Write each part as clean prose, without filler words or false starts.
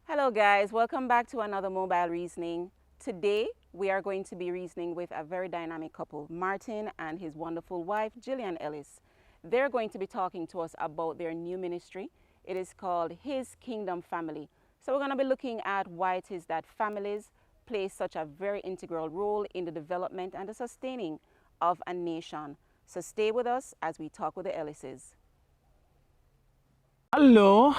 Hello guys, welcome back to another mobile reasoning. Today we are going to be reasoning with a very dynamic couple, Martin and his wonderful wife, Gillian Ellis. They're going to be talking to us about their new ministry. It is called His Kingdom Family. So we're going to be looking at why it is that families play such a very integral role in the development and the sustaining of a nation. So stay with us as we talk with the Ellises. Hello,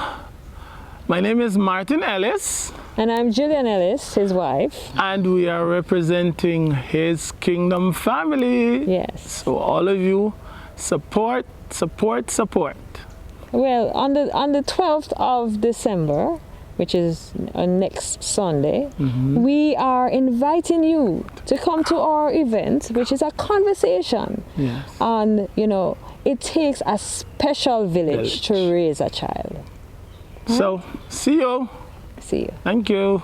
my name is Martin Ellis, And I'm Gillian Ellis, his wife. and we are representing His Kingdom Family. Yes. So all of you, support. Well, on the 12th of December, which is next Sunday, we are inviting you to come to our event, which is a conversation Yes. on, it takes a special village to raise a child. So, see you. See you. Thank you.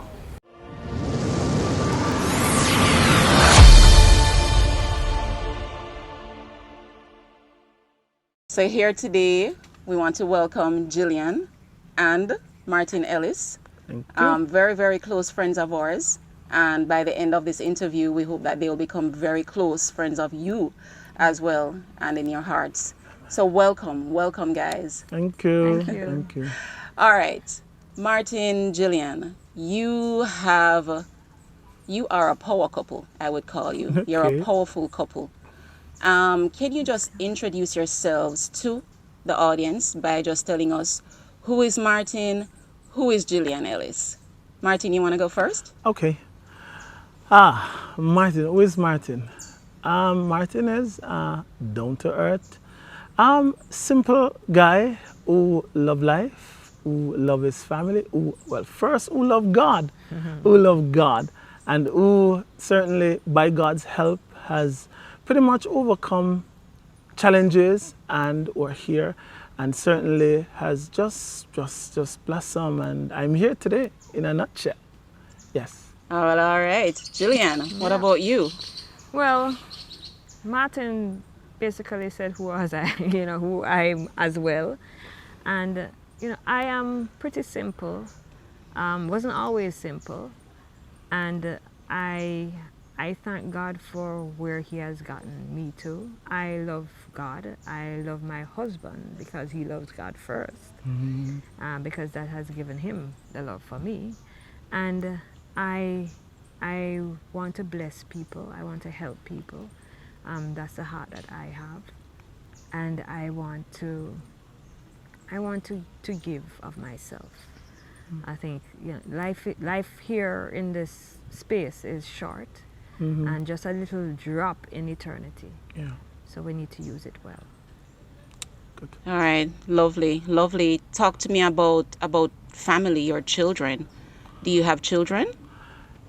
So here today, we want to welcome Gillian and Martin Ellis, Thank you. very, very close friends of ours. And by the end of this interview, we hope that they will become very close friends of you as well and in your hearts. So welcome guys. Thank you. Thank you. Thank you. All right, Martin, Gillian, you are a power couple, I would call you. You're Okay. a powerful couple. Can you just introduce yourselves to the audience by just telling us who is Martin, who is Gillian Ellis? Martin, you want to go first? Okay. Martin. Who is Martin? Martin is down to earth. Simple guy who love life, who love his family, who love God, who love God, and who certainly by God's help has pretty much overcome challenges and we're here and certainly has just blossomed, and I'm here today in a nutshell. Yes. All right. Gillian, what about you? Well, Martin basically said who was I, who I am as well. And, I am pretty simple, wasn't always simple. And I thank God for where He has gotten me to. I love God. I love my husband because he loves God first, because that has given him the love for me. And I want to bless people. I want to help people. That's the heart that I have, and I want to give of myself. I think life here in this space is short, and just a little drop in eternity. Yeah. So we need to use it well. Good. All right. Lovely. Talk to me about family, your children. Do you have children?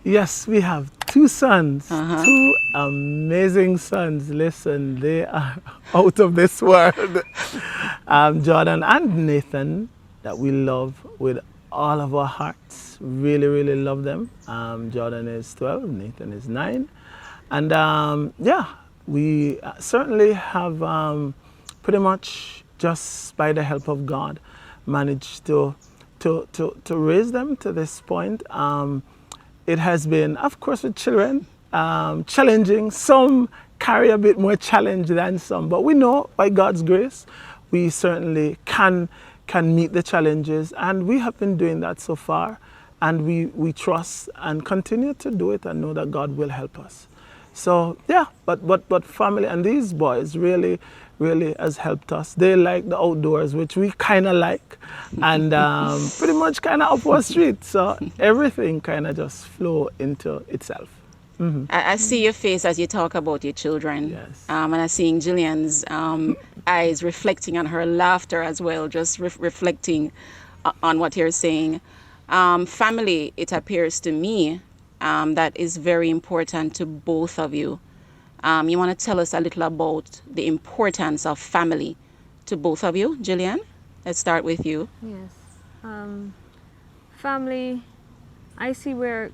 Yes, we have two sons, Uh-huh. two amazing sons. Listen, they are out of this world. Jordan and Nathan, that we love with all of our hearts. Really love them. Jordan is 12, Nathan is 9. And we certainly have pretty much just by the help of God managed to raise them to this point. It has been, of course, with children, challenging. Some carry a bit more challenge than some, but we know by God's grace, we certainly can meet the challenges, and we have been doing that so far, and we trust and continue to do it and know that God will help us. So yeah, but family and these boys really has helped us. They like the outdoors, which we kind of like, and pretty much kind of up our street. So everything kind of just flow into itself. I see your face as you talk about your children. Yes. And I'm seeing Gillian's eyes reflecting on her laughter as well, just reflecting on what you're saying. Family, it appears to me, that is very important to both of you. You want to tell us a little about the importance of family to both of you, Gillian? Let's start with you. Yes. Family, I see where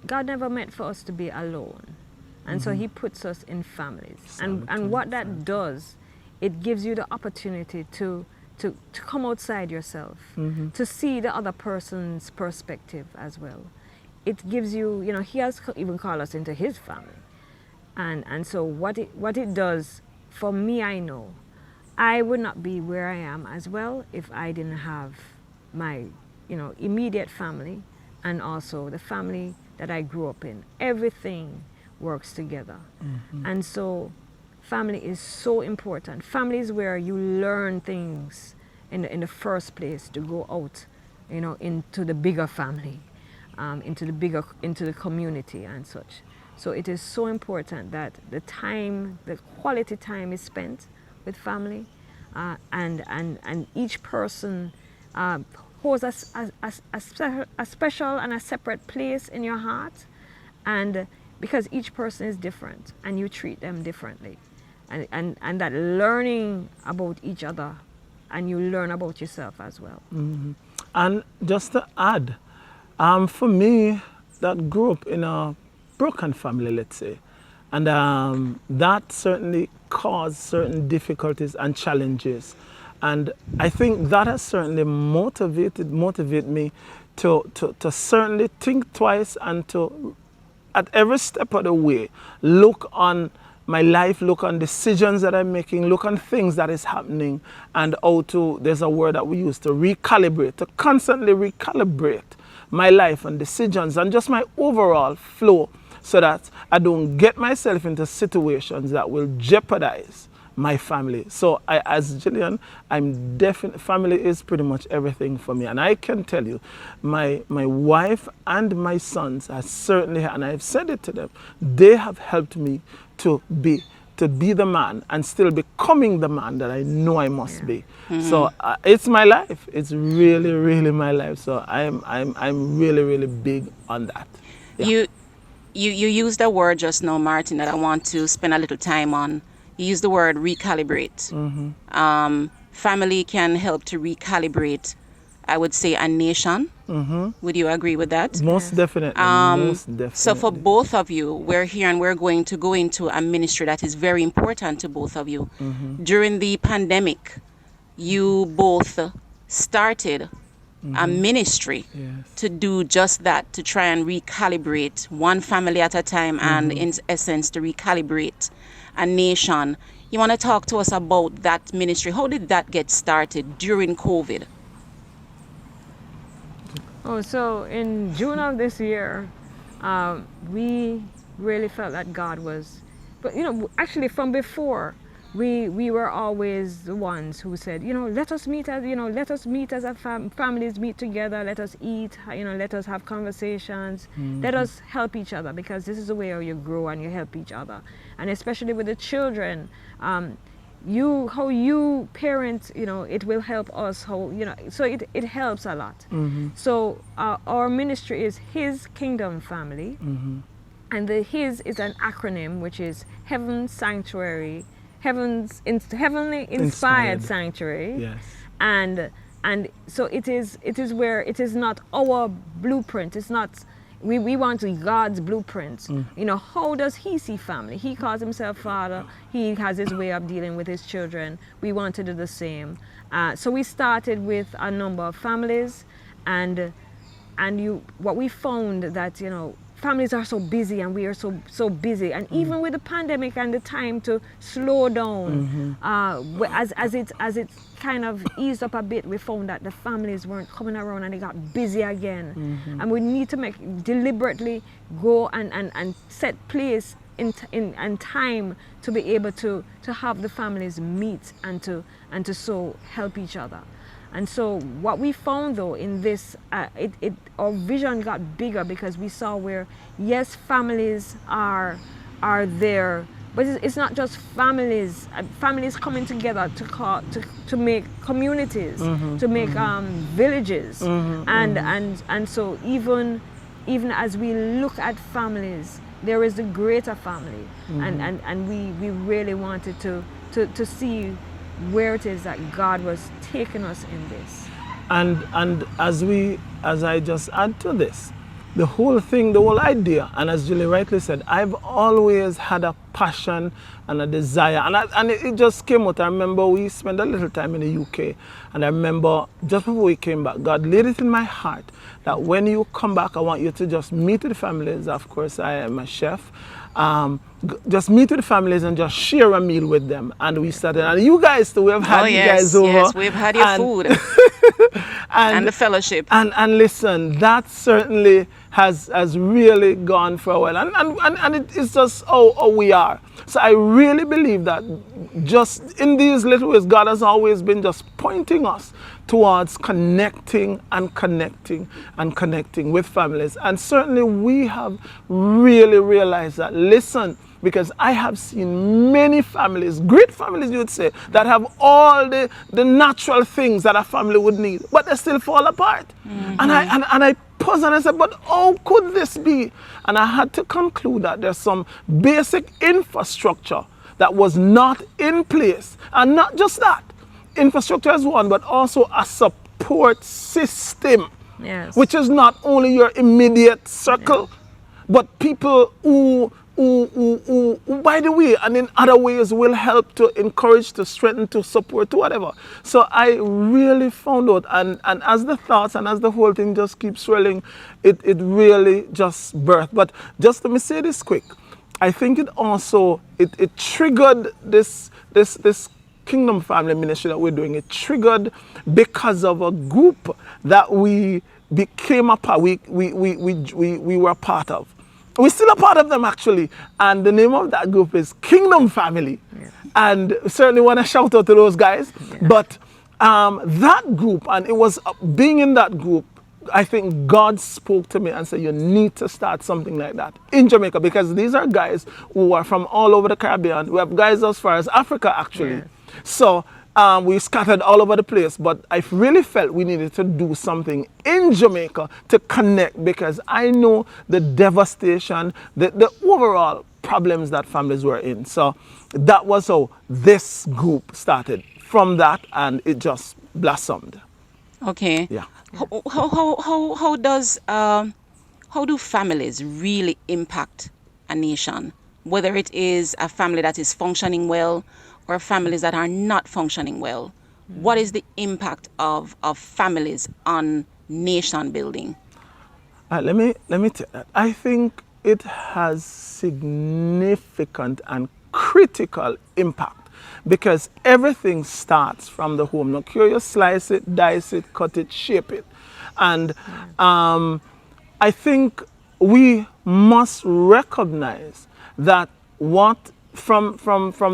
God never meant for us to be alone. And so He puts us in families. And what that does, it gives you the opportunity to to come outside yourself, to see the other person's perspective as well. It gives you, you know, he has even called us into his family. And so what it does, for me, I know, I would not be where I am as well if I didn't have my, you know, immediate family and also the family that I grew up in. Everything works together. And so family is so important. Family is where you learn things in the first place to go out, you know, into the bigger family, into the community and such. So it is so important that the quality time is spent with family, and each person holds a special and a separate place in your heart, and because each person is different and you treat them differently, and that learning about each other, and you learn about yourself as well. And just to add, for me, that grew up in a broken family, let's say, and that certainly caused certain difficulties and challenges, and I think that has certainly motivated me to certainly think twice and to, at every step of the way, look on my life, look on decisions that I'm making, look on things that is happening, and how to, there's a word that we use, to recalibrate, to constantly recalibrate my life and decisions and just my overall flow, so that I don't get myself into situations that will jeopardize my family. So as Gillian, I'm definitely, family is pretty much everything for me. And I can tell you, my wife and my sons are certainly, and I've said it to them, they have helped me to be the man and still becoming the man that I know I must be. So it's my life. It's really, really my life. So I'm really, really big on that. Yeah. You used a word just now, Martin, that I want to spend a little time on. You used the word recalibrate. Family can help to recalibrate, I would say, a nation. Would you agree with that? Most definitely. Most definitely. So for both of you, we're here and we're going to go into a ministry that is very important to both of you. During the pandemic, you both started a ministry to do just that, to try and recalibrate one family at a time, and in essence to recalibrate a nation. You want to talk to us about that ministry? How did that get started during COVID? Oh, so in June of this year, we really felt that God was, but you know, actually from before, we were always the ones who said, you know, let us meet as, you know, let us meet as a families meet together, let us eat, you know, let us have conversations, let us help each other, because this is the way how you grow and you help each other. And especially with the children, how you parent, you know, it will help us, how, you know, so it helps a lot. So our ministry is His Kingdom Family, and the His is an acronym which is Heaven Sanctuary, heavenly inspired sanctuary. Yes. And so it is where it is not our blueprint. It's not, we want God's blueprint. You know, how does He see family? He calls Himself Father. He has His way of dealing with His children. We want to do the same. So we started with a number of families, and what we found that, you know, families are so busy and we are so busy, and even with the pandemic and the time to slow down, as it kind of eased up a bit, we found that the families weren't coming around and they got busy again. And we need to deliberately go and set place in time to be able to have the families meet and to so help each other. And so what we found though in this, our vision got bigger, because we saw where, yes, families are there, but it's not just families. Families coming together to make communities, to make villages, and so even as we look at families, there is the greater family, and we really wanted to see where it is that God was taking us in this. And as I just add to this, the whole thing, the whole idea, and as Julie rightly said, I've always had a passion and a desire, and it just came out. I remember we spent a little time in the UK, and I remember just before we came back, God laid it in my heart that when you come back, I want you to just meet with the families. Of course, I am a chef. Just meet with the families and just share a meal with them. And we started, and you guys too, we have had you guys over. Yes, we've had your food. And the fellowship. And listen, that certainly has really gone for a while. And it's just how we are. So I really believe that just in these little ways, God has always been just pointing us towards connecting and connecting and connecting with families. And certainly we have really realized that, listen, because I have seen many families, great families you would say, that have all the natural things that a family would need, but they still fall apart. Mm-hmm. And I paused and I said, but how could this be? And I had to conclude that there's some basic infrastructure that was not in place. And not just that, infrastructure is one, but also a support system, yes, which is not only your immediate circle, but people who, by the way, and in other ways will help to encourage, to strengthen, to support, to whatever. So I really found out, and as the thoughts and as the whole thing just keeps swelling, it really just birthed. But just let me say this quick. I think it also, it triggered this Kingdom Family Ministry that we're doing. It triggered because of a group that we became a part, we were a part of. We're still a part of them actually, and the name of that group is Kingdom Family. Yeah. And certainly want to shout out to those guys. Yeah. But that group, and it was being in that group, I think God spoke to me and said, you need to start something like that in Jamaica, because these are guys who are from all over the Caribbean. We have guys as far as Africa actually. Yeah. So we scattered all over the place, but I really felt we needed to do something in Jamaica to connect, because I know the devastation, the overall problems that families were in. So that was how this group started from that, and it just blossomed. Okay. Yeah. How do families really impact a nation? Whether it is a family that is functioning well or families that are not functioning well. What is the impact of families on nation building? Let me take that. I think it has significant and critical impact, because everything starts from the home. Now, you slice it, dice it, cut it, shape it. And I think we must recognize that what from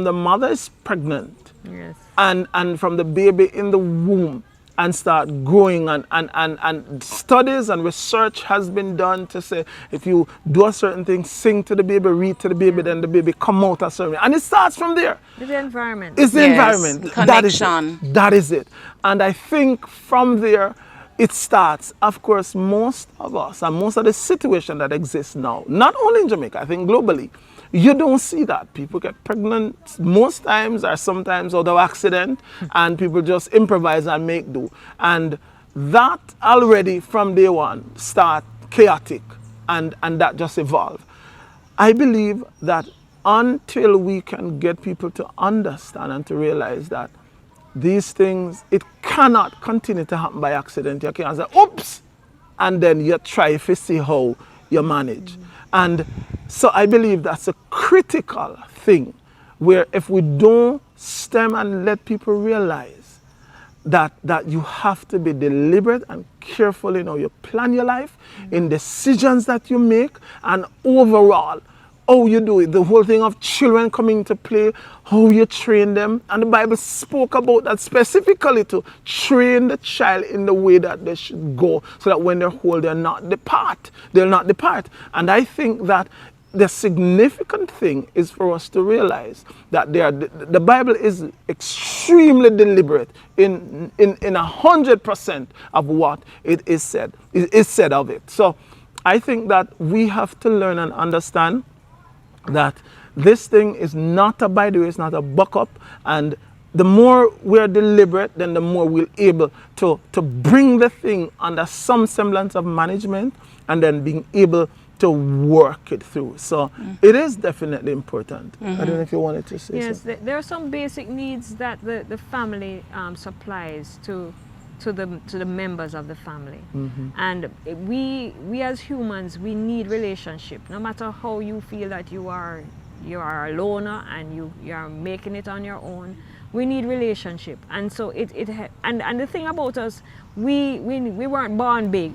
the mother is pregnant, yes, and from the baby in the womb, and start growing, and studies and research has been done to say if you do a certain thing, sing to the baby, read to the baby, then the baby come out a certain way. And it starts from there. It's the environment. It's the environment. Connection. That is it. And I think from there it starts. Of course, most of us and most of the situation that exists now, not only in Jamaica, I think globally, you don't see that. People get pregnant most times or sometimes out of accident, and people just improvise and make do. And that already from day one start chaotic, and that just evolve. I believe that until we can get people to understand and to realize that these things, it cannot continue to happen by accident. You can't say, oops, and then you try to see how you manage. And so I believe that's a critical thing, where if we don't stem and let people realize that you have to be deliberate and careful in how you plan your life, in decisions that you make, and overall, how you do it. The whole thing of children coming into play, how you train them. And the Bible spoke about that specifically, to train the child in the way that they should go, so that when they're old, they'll not depart. And I think that the significant thing is for us to realize that the Bible is extremely deliberate in 100% of what it is said of it. So I think that we have to learn and understand that this thing is not a by the way, it's not a buck up, and the more we're deliberate, then the more we're able to bring the thing under some semblance of management and then being able to work it through. So it is definitely important. I don't know if you wanted to say Yes, something. there are some basic needs that the family supplies to the members of the family. And we as humans, we need relationship. No matter how you feel that you are a loner and you are making it on your own, we need relationship. And so and the thing about us, we weren't born big.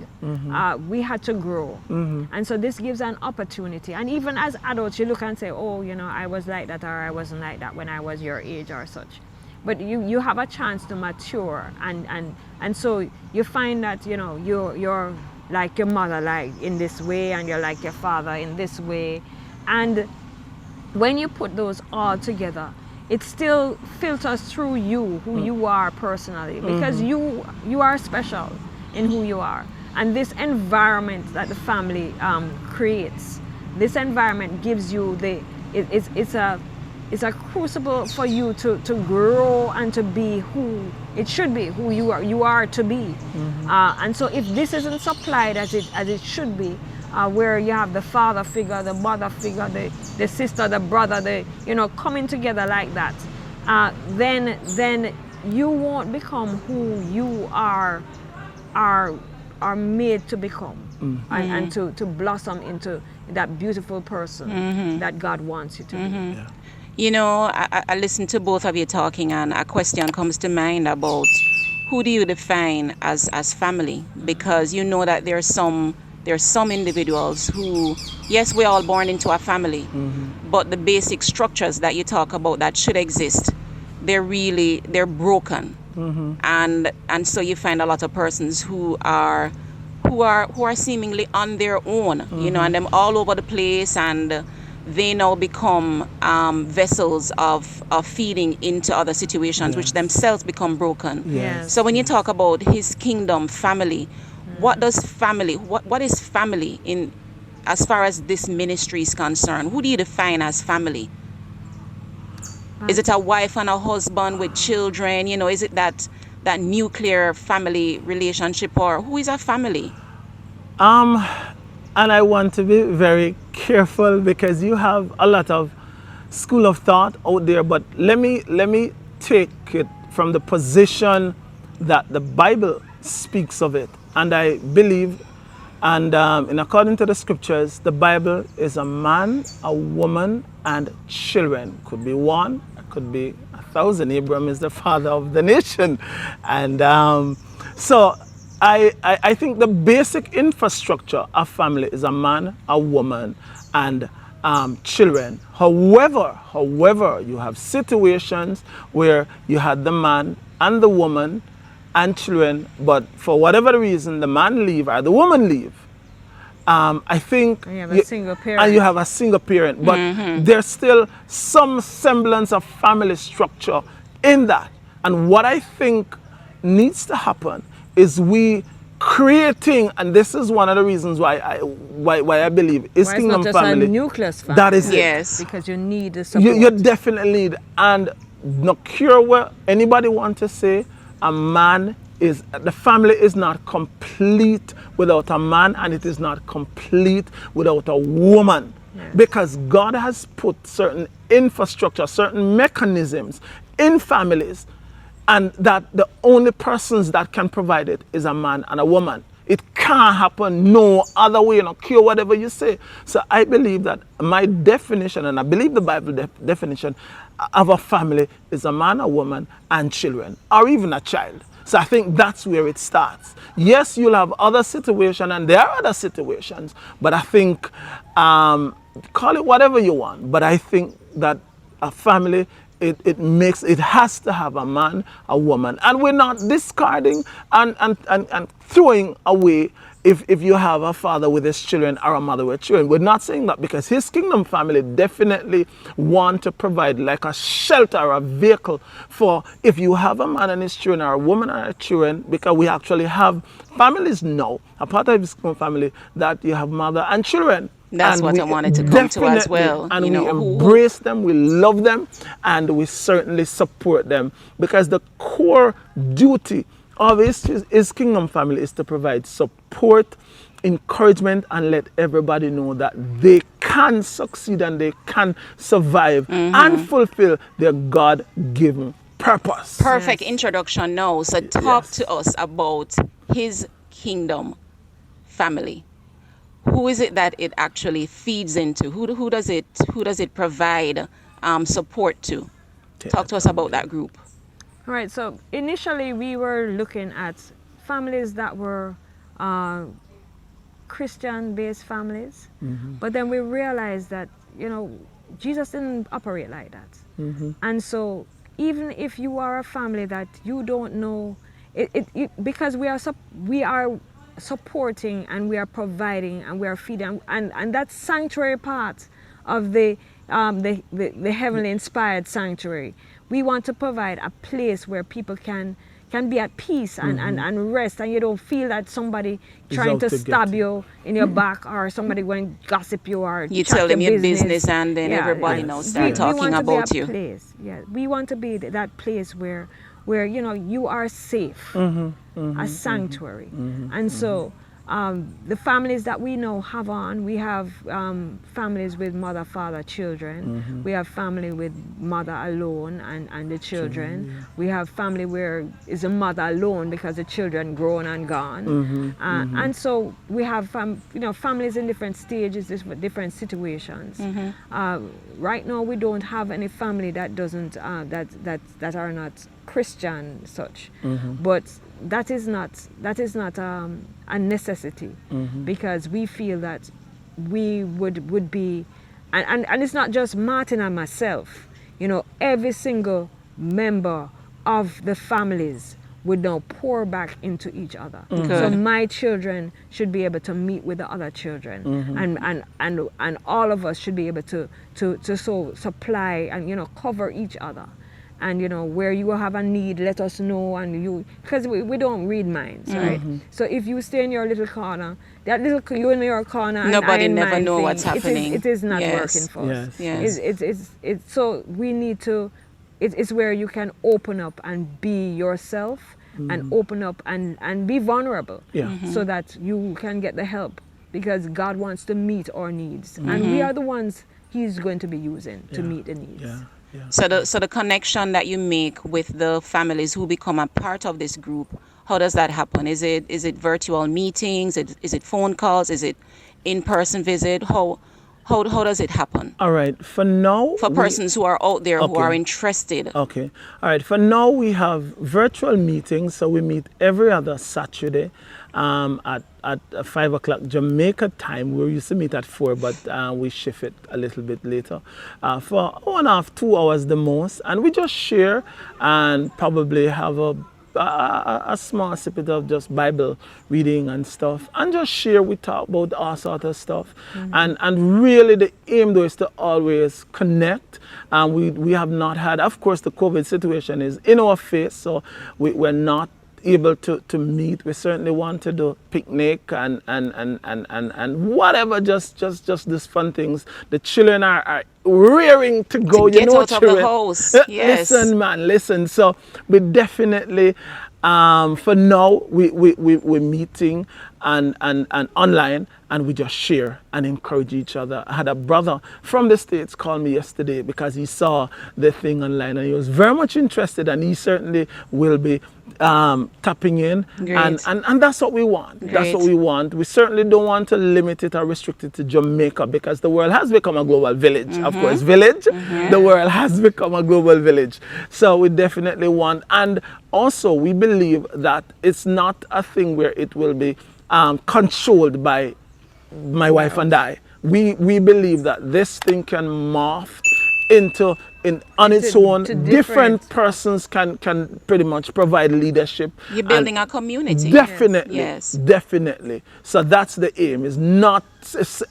We had to grow. And so this gives an opportunity. And even as adults, you look and say, oh, I was like that, or I wasn't like that when I was your age or such. But you have a chance to mature, and so you find that you're like your mother, like in this way, and you're like your father in this way. And when you put those all together, it still filters through you, who you are personally, because you are special in who you are. And this environment that the family creates, this environment gives you it's a crucible for you to grow and to be who it should be, who you are to be. And so if this isn't supplied as it should be, where you have the father figure, the mother figure, the sister, the brother, coming together like that, then you won't become who you are made to become, and to blossom into that beautiful person that God wants you to be. Yeah. I listened to both of you talking, and a question comes to mind about who do you define as family? Because that there's some individuals who, yes, we're all born into a family, but the basic structures that you talk about that should exist, they're broken. And so you find a lot of persons who are seemingly on their own, and them all over the place, and they now become vessels of feeding into other situations, which themselves become broken. Yes. So when you talk about his kingdom family, what is family in as far as this ministry is concerned? Who do you define as family? Is it a wife and a husband with children? Is it that nuclear family relationship, or who is a family? And I want to be very careful because you have a lot of school of thought out there, but let me take it from the position that the Bible speaks of it. And I believe, and in according to the scriptures, the Bible is a man, a woman, and children. Could be one, it could be 1,000. Abraham is the father of the nation. And so I think the basic infrastructure of family is a man, a woman, and children. However, you have situations where you had the man and the woman and children, but for whatever reason, the man leave or the woman leave. I think And you have a single parent. And you have a single parent, but there's still some semblance of family structure in that. And what I think needs to happen is we creating, and this is one of the reasons why I believe is Why kingdom it's not just family. a nucleus family. That is it. Yes. Because you need the support. You definitely need, and no care what anybody want to say, the family is not complete without a man, and it is not complete without a woman. Yes. Because God has put certain infrastructure, certain mechanisms in families, and that the only persons that can provide it is a man and a woman. It can't happen no other way, care whatever you say. So I believe that my definition, and I believe the Bible definition of a family is a man, a woman, and children, or even a child. So I think that's where it starts. Yes, you'll have other situations, and there are other situations, but I think, call it whatever you want, but I think that a family, it has to have a man, a woman. And we're not discarding and throwing away if you have a father with his children or a mother with children. We're not saying that, because his kingdom family definitely want to provide like a shelter or a vehicle for if you have a man and his children or a woman and her children, because we actually have families now, a part of his kingdom family, that you have mother and children. That's what I wanted to come to as well. And we embrace them, we love them, and we certainly support them, because the core duty of his kingdom family is to provide support, encouragement, and let everybody know that they can succeed and they can survive and fulfill their God-given purpose. Perfect introduction now. So talk to us about his kingdom family. Who is it that it actually feeds into? Who does it provide support to? Talk to us about that group. All right, so initially we were looking at families that were Christian-based families, but then we realized that, you know, Jesus didn't operate like that. And so even if you are a family that you don't know, because we are supporting and we are providing and we are feeding, and that sanctuary part of the heavenly inspired sanctuary, we want to provide a place where people can be at peace and rest, and you don't feel that somebody trying to stab you in your back, or somebody going to gossip you, or you tell them your business and then everybody knows start talking about you. We want to be that place where you know you are safe, a sanctuary. And so the families that we know we have families with mother, father, children. We have family with mother alone and the children. We have family where is a mother alone because the children grown and gone. And so we have families in different stages, different situations. Right now we don't have any family that doesn't that are not Christian such, but that is not a necessity, because we feel that we would be, and it's not just Martin and myself, you know, every single member of the families would now pour back into each other. So my children should be able to meet with the other children, and all of us should be able to so supply and, you know, cover each other. And, you know, where you have a need, let us know, and because we don't read minds, right? So if you stay in your little corner, that little you in your corner, nobody never know what's happening. It is not working for us. It's so we need to. It's where you can open up and be yourself, and open up and be vulnerable, so that you can get the help, because God wants to meet our needs, and we are the ones He's going to be using to meet the needs. So the connection that you make with the families who become a part of this group, how does that happen? Is it virtual meetings? Is it phone calls? Is it in-person visit? How does it happen? All right, for now, for persons who are out there who are interested. Okay, all right, for now we have virtual meetings, so we meet every other Saturday at 5 o'clock Jamaica time. We used to meet at 4, but we shift it a little bit later for 1.5 to 2 hours the most, and we just share and probably have a small snippet of just Bible reading and stuff, and just share. We talk about all sort of stuff, and really the aim though is to always connect. And we have not had, of course, the COVID situation is in our face, so we're not able to meet. We certainly want to do picnic and whatever, just these fun things. The children are rearing to go, get out of the house. Yes. Listen. So we definitely for now we're meeting and online, and we just share and encourage each other. I had a brother from the States call me yesterday because he saw the thing online and he was very much interested, and he certainly will be tapping in. And that's what we want. That's what we want. We certainly don't want to limit it or restrict it to Jamaica, because the world has become a global village. Of course, the world has become a global village. So we definitely want, and also we believe that it's not a thing where it will be controlled by my wife and I. We believe that this thing can morph on its own. Different persons can pretty much provide leadership. You're building a community. Definitely. Yes. Definitely. So that's the aim. It's not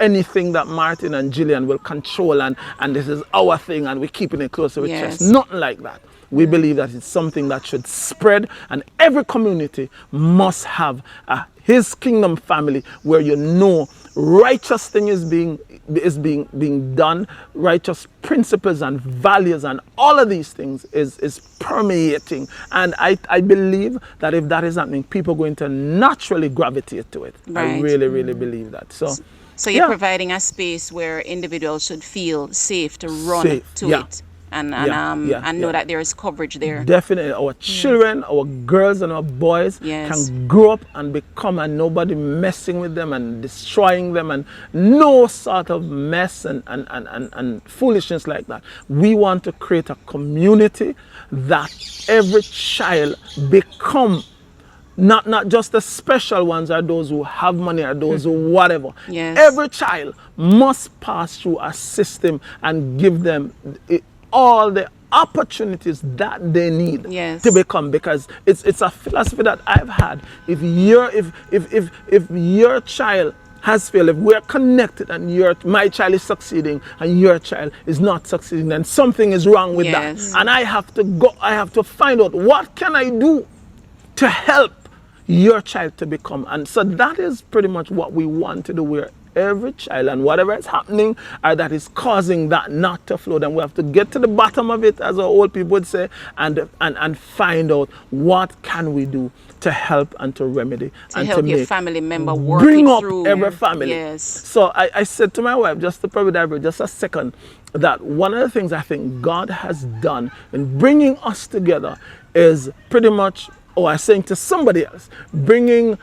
anything that Martin and Gillian will control and this is our thing and we're keeping it close to our chest. Nothing like that. We believe that it's something that should spread, and every community must have a his kingdom family, where you know righteous thing is being done, righteous principles and values and all of these things is permeating. And I believe that if that is happening, people are going to naturally gravitate to it. I Right. really, really believe that. So you're yeah. providing a space where individuals should feel safe to run Safe, to yeah. it and Yeah, know yeah. that there is coverage there. Definitely, our children, our girls and our boys Yes. can grow up and become, and nobody messing with them and destroying them, and no sort of mess and foolishness like that. We want to create a community that every child become not just the special ones or those who have money or those who whatever. Yes. Every child must pass through a system and give them all the opportunities that they need Yes. to become, because it's a philosophy that I've had. If your child has failed, if we're connected and my child is succeeding and your child is not succeeding, then something is wrong with Yes. that. And I have to find out what can I do to help your child to become. And so that is pretty much what we want to do, where every child and whatever is happening or that is causing that not to flow, then we have to get to the bottom of it, as our old people would say, and find out what can we do to help and to remedy To and help to your make, family member work bring it up through. every family. Yes. So I said to my wife, just to probably divert just a second, that one of the things I think God has done in bringing us together is pretty much, or I was saying to somebody else, bringing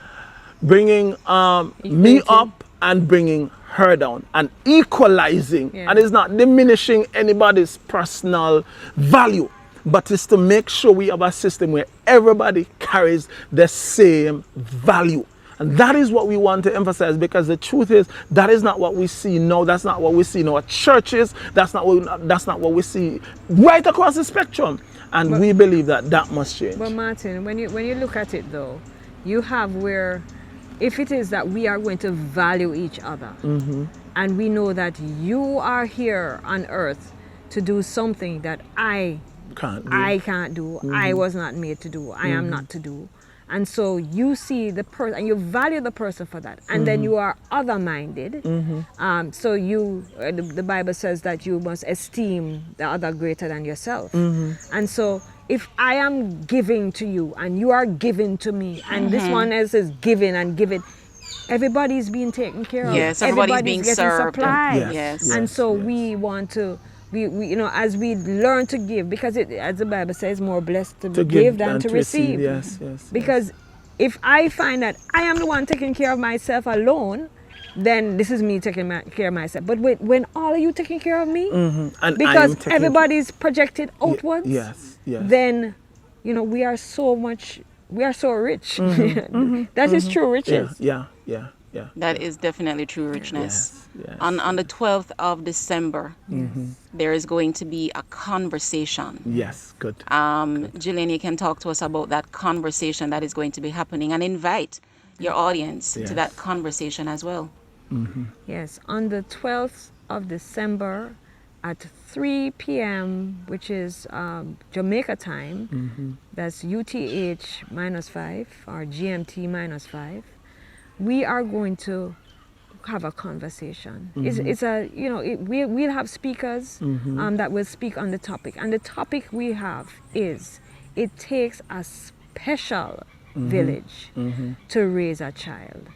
me up and bringing her down and equalizing. Yeah. And it's not diminishing anybody's personal value, but it's to make sure we have a system where everybody carries the same value. And that is what we want to emphasize, because the truth is that is not what we see now. That's not what we see in our churches. That's not what we see right across the spectrum. And we believe that must change. But Martin, when you look at it though, you have where, if it is that we are going to value each other, and we know that you are here on earth to do something that I can't do, I was not made to do, I am not to do. And so you see the person and you value the person for that. And then you are other-minded. So you, the Bible says that you must esteem the other greater than yourself. And so if I am giving to you and you are giving to me, and this one else is giving and giving, everybody's being taken care of. Yes, everybody's being getting served. supplied. Yes. And so yes. we want to, we as we learn to give, because it, as the Bible says, more blessed to give than to receive. Yes. Because if I find that I am the one taking care of myself alone, then this is me taking care of myself. But when all of you taking care of me, And because everybody's projected outwards, yes. then we are so rich. That is true riches. Yeah. That is definitely true richness. Yes. On the 12th of December, there is going to be a conversation. Yes, good. Gillian, you can talk to us about that conversation that is going to be happening and invite your audience to that conversation as well. Yes, on the 12th of December at 3 p.m., which is Jamaica time, that's UTH -5 or GMT -5, we are going to have a conversation. We'll have speakers that will speak on the topic. And the topic we have is, it takes a special village to raise a child.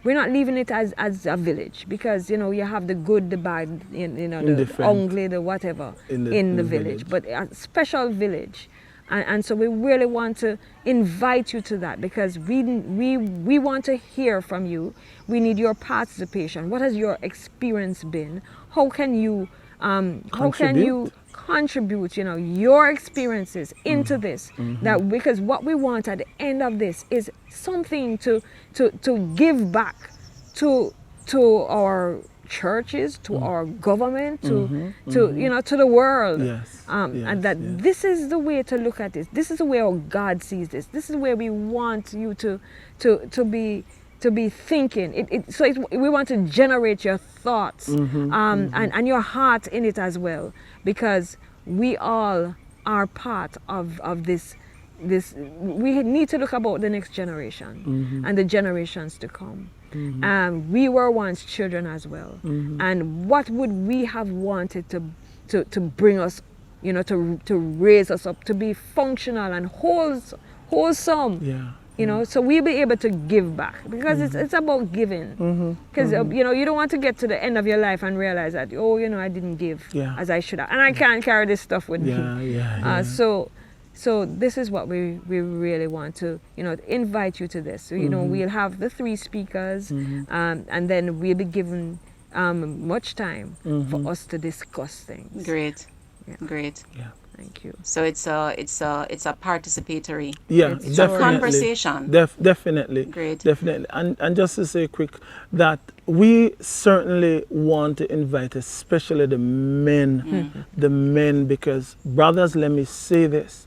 We're not leaving it as a village, because you have the good, the bad, the ugly, the whatever in the village, but a special village. And so we really want to invite you to that, because we want to hear from you. We need your participation. What has your experience been? How can you contribute your experiences into this? That, because what we want at the end of this is something to give back to our churches, to our government, to the world. And that this is the way to look at this. This is the way our God sees this. This is where we want you to be thinking. We want to generate your thoughts and your heart in it as well, because we all are part of this we need to look about the next generation and the generations to come. We were once children as well, and what would we have wanted to bring us, you know, to raise us up to be functional and wholesome. Yeah. You know, so we'll be able to give back, because it's about giving. Because you know, you don't want to get to the end of your life and realize that, oh, you know, I didn't give as I should have, and I can't carry this stuff with me. So this is what we really want to, you know, invite you to this. So, you know, we'll have the 3 speakers, and then we'll be given much time for us to discuss things. Great. Yeah. Great. Yeah. Thank you. So it's a participatory. Yeah, It's definitely. conversation. Definitely. Great. Definitely. And just to say quick that we certainly want to invite especially the men, because brothers, let me say this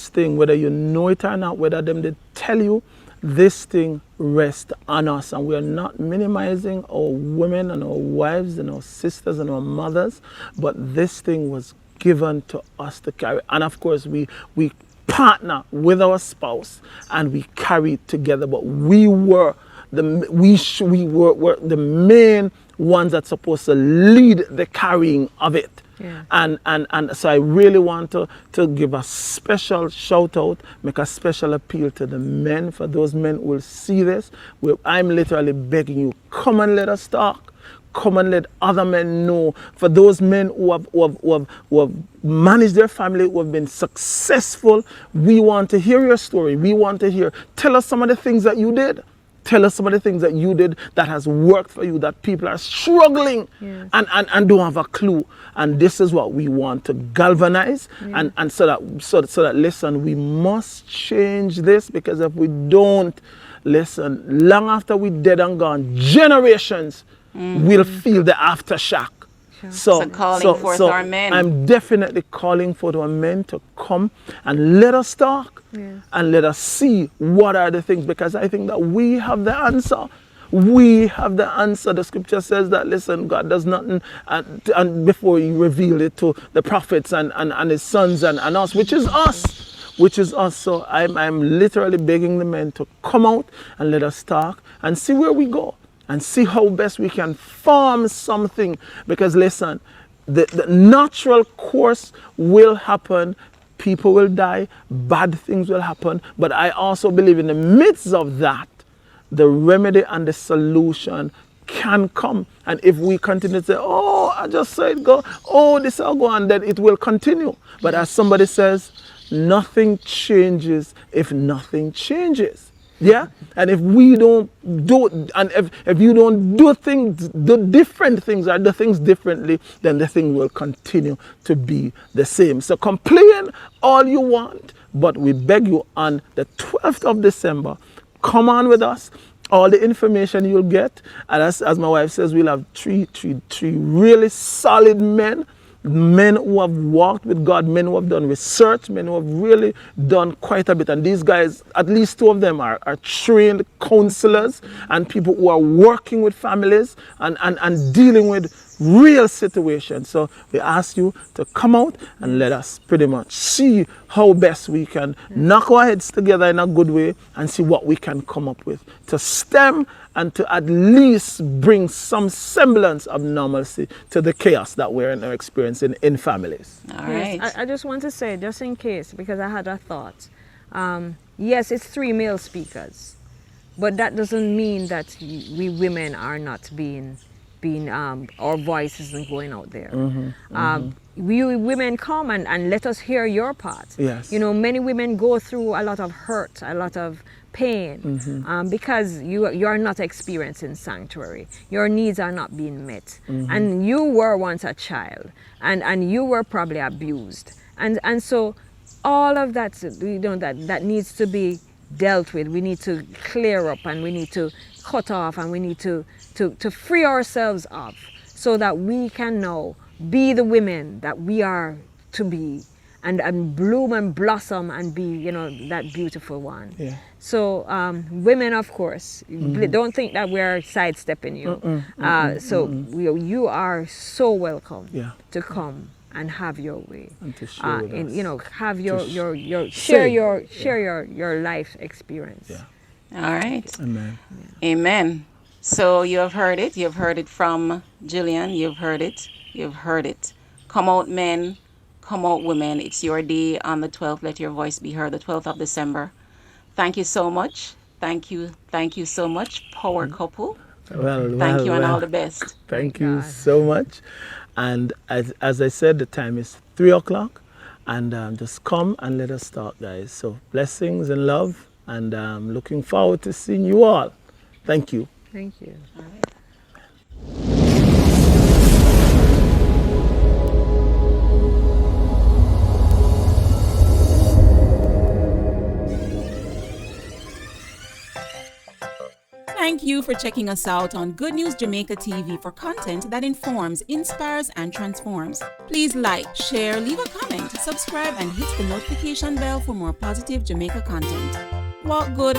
thing, whether you know it or not, whether them they tell you, this thing rests on us, and we are not minimizing our women and our wives and our sisters and our mothers, but this thing was given to us to carry. And of course we partner with our spouse and we carry it together, but we were the main ones that's supposed to lead the carrying of it. Yeah. And so I really want to give a special shout out, make a special appeal to the men. For those men who will see this, I'm literally begging you, come and let us talk. Come and let other men know. For those men who have managed their family, who have been successful, we want to hear your story. We want to hear. Tell us some of the things that you did. Tell us some of the things that you did that has worked for you, that people are struggling and don't have a clue. And this is what we want to galvanize. And so that listen, we must change this, because if we don't, listen, long after we're dead and gone, generations will feel the aftershock. So calling forth our men. I'm definitely calling for our men to come and let us talk and let us see what are the things, because I think that we have the answer. We have the answer. The scripture says that, listen, God does nothing and before he revealed it to the prophets and his sons and us, which is us. So I'm literally begging the men to come out and let us talk and see where we go. And see how best we can form something. Because listen, the natural course will happen. People will die. Bad things will happen. But I also believe in the midst of that, the remedy and the solution can come. And if we continue to say, oh, I just saw it go. Oh, this will go on, then it will continue. But as somebody says, nothing changes if nothing changes. Yeah, and if we don't do, and if you don't do different things or do things differently, then the thing will continue to be the same. So complain all you want, but we beg you on the 12th of December, come on with us. All the information you'll get, and as my wife says, we'll have three really solid men who have walked with God, men who have done research, men who have really done quite a bit. And these guys, at least 2 of them are trained counselors and people who are working with families and dealing with real situations. So we ask you to come out and let us pretty much see how best we can knock our heads together in a good way and see what we can come up with to stem and to at least bring some semblance of normalcy to the chaos that we're now experiencing in families. All right. Yes, I just want to say, just in case, because I had a thought. Yes, it's 3 male speakers, but that doesn't mean that we women are not being our voice isn't going out there. We women come and let us hear your part. Yes. You know, many women go through a lot of hurt, a lot of pain, because you are not experiencing sanctuary. Your needs are not being met. And you were once a child, and you were probably abused. And so all of that, you know, that needs to be dealt with. We need to clear up, and we need to cut off, and we need to free ourselves up so that we can now be the women that we are to be, and bloom and blossom and be, you know, that beautiful one. Yeah. So women, of course, don't think that we're sidestepping you. So you are so welcome to come and have your way. And to share with us. You know, have your say. share your life experience. Yeah. All right. Amen. Amen. So you have heard it. You've heard it from Gillian. You've heard it. You've heard it. Come out, men. Come out, women. It's your day on the 12th. Let your voice be heard. The 12th of December. Thank you so much. Thank you. Thank you so much, power couple. Thank you and all the best. Thank you so much. And as I said, the time is 3 o'clock. And just come and let us start, guys. So blessings and love. And looking forward to seeing you all. Thank you. Thank you. All right. Thank you for checking us out on Good News Jamaica TV for content that informs, inspires, and transforms. Please like, share, leave a comment, subscribe, and hit the notification bell for more positive Jamaica content. Walk good.